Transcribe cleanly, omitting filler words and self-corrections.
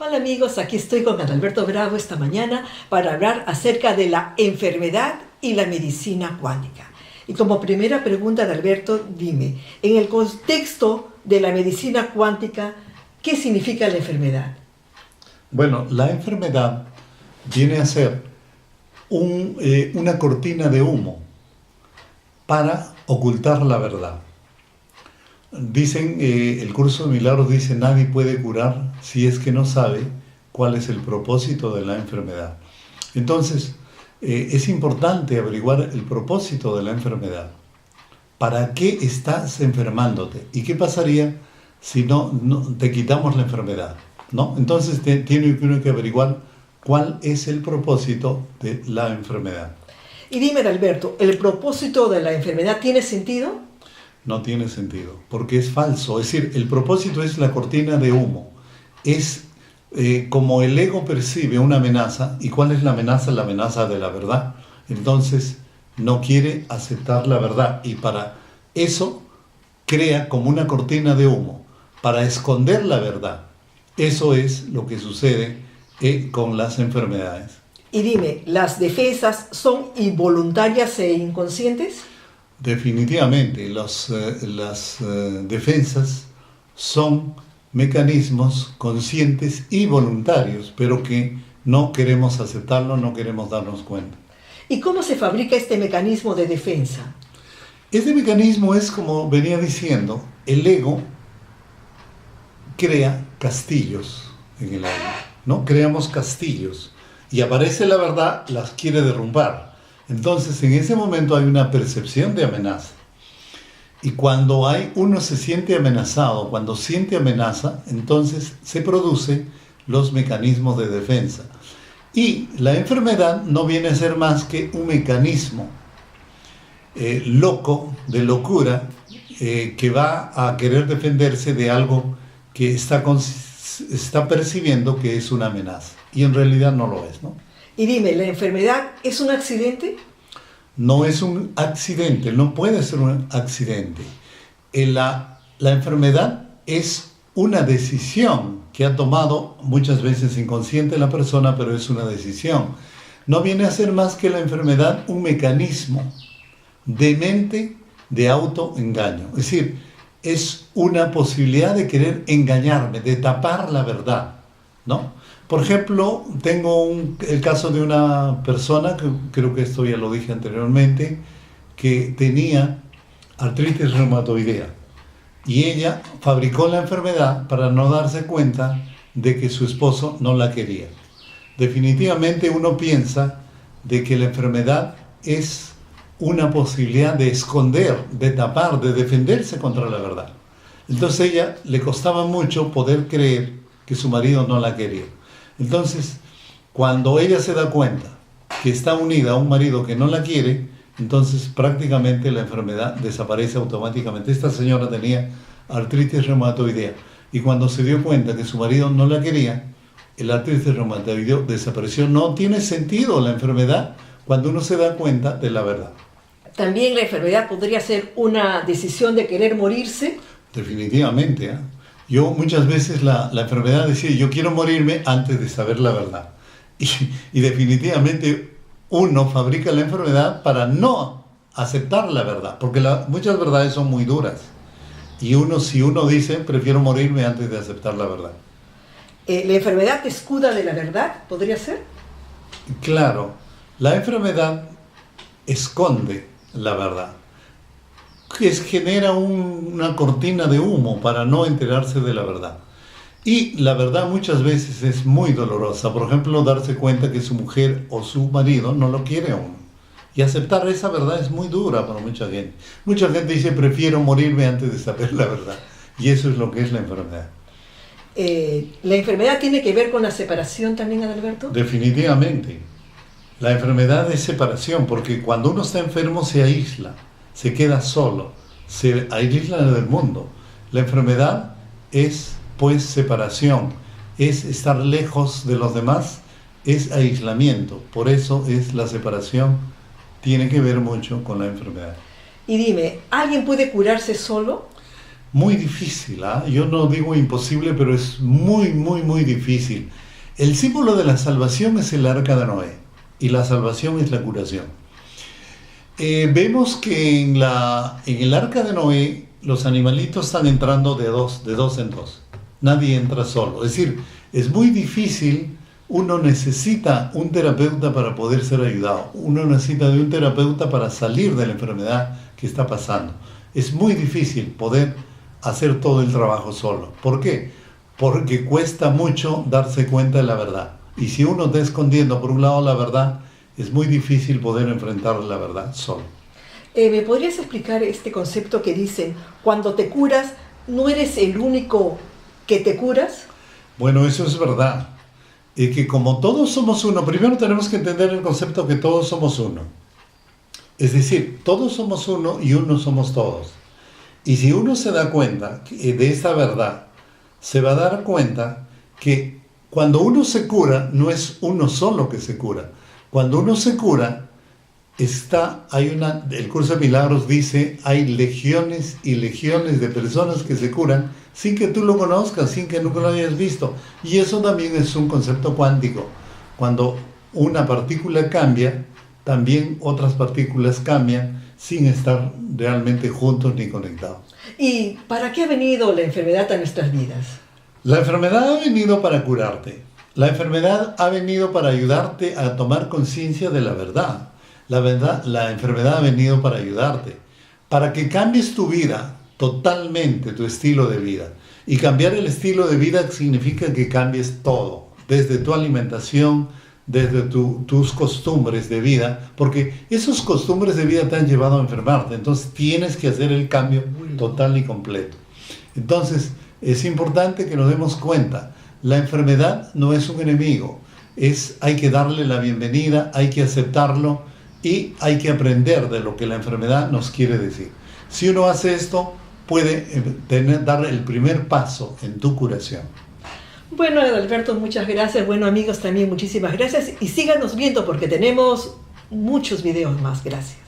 Hola amigos, aquí estoy con Adalberto Bravo esta mañana para hablar acerca de la enfermedad y la medicina cuántica. Y como primera pregunta, Adalberto, dime, en el contexto de la medicina cuántica, ¿qué significa la enfermedad? Bueno, la enfermedad viene a ser una cortina de humo para ocultar la verdad. Dicen, el curso de milagros dice, nadie puede curar si es que no sabe cuál es el propósito de la enfermedad. Entonces, es importante averiguar el propósito de la enfermedad. ¿Para qué estás enfermándote? ¿Y qué pasaría si no te quitamos la enfermedad? ¿No? Entonces, tiene uno que averiguar cuál es el propósito de la enfermedad. Y dime, Adalberto, ¿el propósito de la enfermedad tiene sentido? No tiene sentido, porque es falso. Es decir, el propósito es la cortina de humo. Es como el ego percibe una amenaza. ¿Y cuál es la amenaza? La amenaza de la verdad. Entonces, no quiere aceptar la verdad. Y para eso, crea como una cortina de humo, para esconder la verdad. Eso es lo que sucede con las enfermedades. Y dime, ¿las defensas son involuntarias e inconscientes? Definitivamente, las defensas son mecanismos conscientes y voluntarios, pero que no queremos aceptarlo, no queremos darnos cuenta. ¿Y cómo se fabrica este mecanismo de defensa? Este mecanismo es, como venía diciendo, el ego crea castillos en el alma, ¿no? Creamos castillos y aparece la verdad, las quiere derrumbar. Entonces, en ese momento hay una percepción de amenaza. Y cuando uno se siente amenazado, cuando siente amenaza, entonces se producen los mecanismos de defensa. Y la enfermedad no viene a ser más que un mecanismo loco, de locura, que va a querer defenderse de algo que está percibiendo que es una amenaza. Y en realidad no lo es, ¿no? Y dime, ¿la enfermedad es un accidente? No es un accidente, no puede ser un accidente. La enfermedad es una decisión que ha tomado muchas veces inconsciente la persona, pero es una decisión. No viene a ser más que la enfermedad un mecanismo de mente de autoengaño. Es decir, es una posibilidad de querer engañarme, de tapar la verdad, ¿no? Por ejemplo, tengo el caso de una persona, que creo que esto ya lo dije anteriormente, que tenía artritis reumatoidea. Y ella fabricó la enfermedad para no darse cuenta de que su esposo no la quería. Definitivamente uno piensa de que la enfermedad es una posibilidad de esconder, de tapar, de defenderse contra la verdad. Entonces a ella le costaba mucho poder creer que su marido no la quería. Entonces, cuando ella se da cuenta que está unida a un marido que no la quiere, entonces prácticamente la enfermedad desaparece automáticamente. Esta señora tenía artritis reumatoidea y cuando se dio cuenta que su marido no la quería, el artritis reumatoidea desapareció. No tiene sentido la enfermedad cuando uno se da cuenta de la verdad. ¿También la enfermedad podría ser una decisión de querer morirse? Definitivamente, ¿eh? Yo muchas veces la enfermedad decía, yo quiero morirme antes de saber la verdad. Y definitivamente uno fabrica la enfermedad para no aceptar la verdad, porque muchas verdades son muy duras. Y si uno dice, prefiero morirme antes de aceptar la verdad. ¿La enfermedad te escuda de la verdad? ¿Podría ser? Claro, la enfermedad esconde la verdad. Genera una cortina de humo para no enterarse de la verdad. Y la verdad muchas veces es muy dolorosa. Por ejemplo, darse cuenta que su mujer o su marido no lo quiere a uno. Y aceptar esa verdad es muy dura para mucha gente. Mucha gente dice, prefiero morirme antes de saber la verdad. Y eso es lo que es la enfermedad. ¿La enfermedad tiene que ver con la separación también, Adalberto? Definitivamente. La enfermedad es separación, porque cuando uno está enfermo se aísla, se queda solo, se aísla del mundo. La enfermedad es, pues, separación, es estar lejos de los demás, es aislamiento. Por eso es la separación, tiene que ver mucho con la enfermedad. Y dime, ¿alguien puede curarse solo? muy difícil, ¿ah? Yo no digo imposible, pero es muy, muy, muy difícil. El símbolo de la salvación es el arca de Noé y la salvación es la curación. Vemos que en el arca de Noé los animalitos están entrando de dos en dos. Nadie entra solo. Es decir, es muy difícil. Uno necesita un terapeuta para poder ser ayudado. Uno necesita de un terapeuta para salir de la enfermedad que está pasando. Es muy difícil poder hacer todo el trabajo solo. ¿Por qué? Porque cuesta mucho darse cuenta de la verdad. Y si uno está escondiendo por un lado la verdad, es muy difícil poder enfrentar la verdad solo. ¿Me podrías explicar este concepto que dice, cuando te curas, no eres el único que te curas? Bueno, eso es verdad. Y que como todos somos uno, primero tenemos que entender el concepto que todos somos uno. Es decir, todos somos uno y uno somos todos. Y si uno se da cuenta de esta verdad, se va a dar cuenta que cuando uno se cura, no es uno solo que se cura. Cuando uno se cura, el curso de milagros dice, hay legiones y legiones de personas que se curan sin que tú lo conozcas, sin que nunca lo hayas visto. Y eso también es un concepto cuántico. Cuando una partícula cambia, también otras partículas cambian sin estar realmente juntos ni conectados. ¿Y para qué ha venido la enfermedad a nuestras vidas? La enfermedad ha venido para curarte. La enfermedad ha venido para ayudarte a tomar conciencia de la verdad. La enfermedad ha venido para ayudarte, para que cambies tu vida, totalmente tu estilo de vida. Y cambiar el estilo de vida significa que cambies todo, desde tu alimentación, desde tus costumbres de vida, porque esos costumbres de vida te han llevado a enfermarte, entonces tienes que hacer el cambio total y completo. Entonces, es importante que nos demos cuenta, la enfermedad no es un enemigo, hay que darle la bienvenida, hay que aceptarlo y hay que aprender de lo que la enfermedad nos quiere decir. Si uno hace esto, puede dar el primer paso en tu curación. Bueno, Adalberto, muchas gracias. Bueno, amigos, también muchísimas gracias. Y síganos viendo porque tenemos muchos videos más. Gracias.